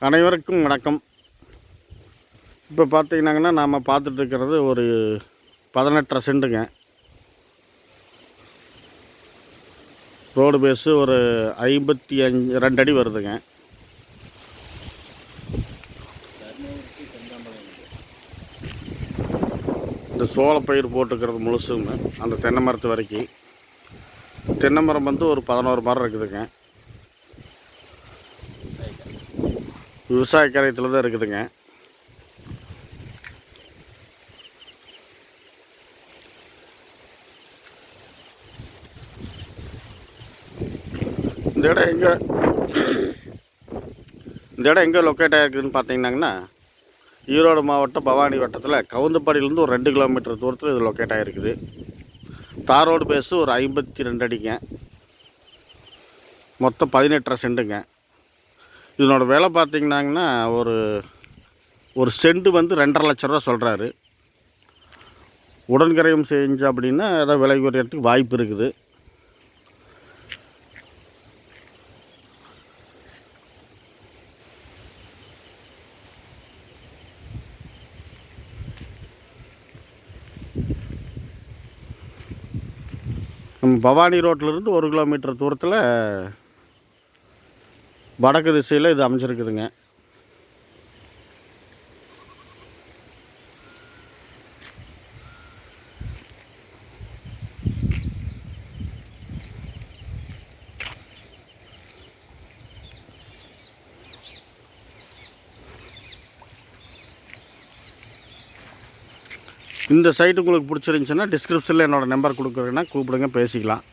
அனைவருக்கும் வணக்கம். இப்போ பார்த்தீங்கன்னாங்கன்னா நாம் பார்த்துட்ருக்கிறது ஒரு 18.5 சென்ட்டுங்க. ரோடு பேஸு ஒரு 52 அடி வருதுங்க. இந்த சோளப்பயிர் போட்டுக்கிறது முழுசுங்க, அந்த தென்னை மரத்து வரைக்கும். தென்னை மரம் வந்து ஒரு 11 மரம் இருக்குதுங்க. விவசாய கரையத்தில் தான் இருக்குதுங்க. இந்த இடம் எங்கே லொக்கேட் ஆகிருக்குதுன்னு பார்த்தீங்கன்னாங்கன்னா, ஈரோடு மாவட்டம் பவானி வட்டத்தில் கவுந்தப்பாடியிலேருந்து ஒரு 2 கிலோமீட்டர் தூரத்தில் இது லொக்கேட் ஆகிருக்குது. தார் ரோடு பேஸு ஒரு 52 அடிங்க. மொத்தம் 18.5 சென்ட்டுங்க. இதனோட விலை பார்த்திங்கன்னாங்கன்னா ஒரு சென்ட்டு வந்து 2.5 லட்ச ரூபா சொல்கிறாரு. உடன்கரையும் செஞ்சு அப்படின்னா ஏதாவது விலை குறையறதுக்கு வாய்ப்பு இருக்குது. நம்ம பவானி ரோட்டிலிருந்து 1 கிலோமீட்டர் தூரத்தில் வடக்கு திசையில் இது அமைஞ்சிருக்குதுங்க. இந்த சைட்டு உங்களுக்கு பிடிச்சிருந்துச்சுன்னா டிஸ்கிரிப்ஷனில் என்னோடய நம்பர் கொடுக்குறேன்னா கூப்பிடுங்க, பேசிக்கலாம்.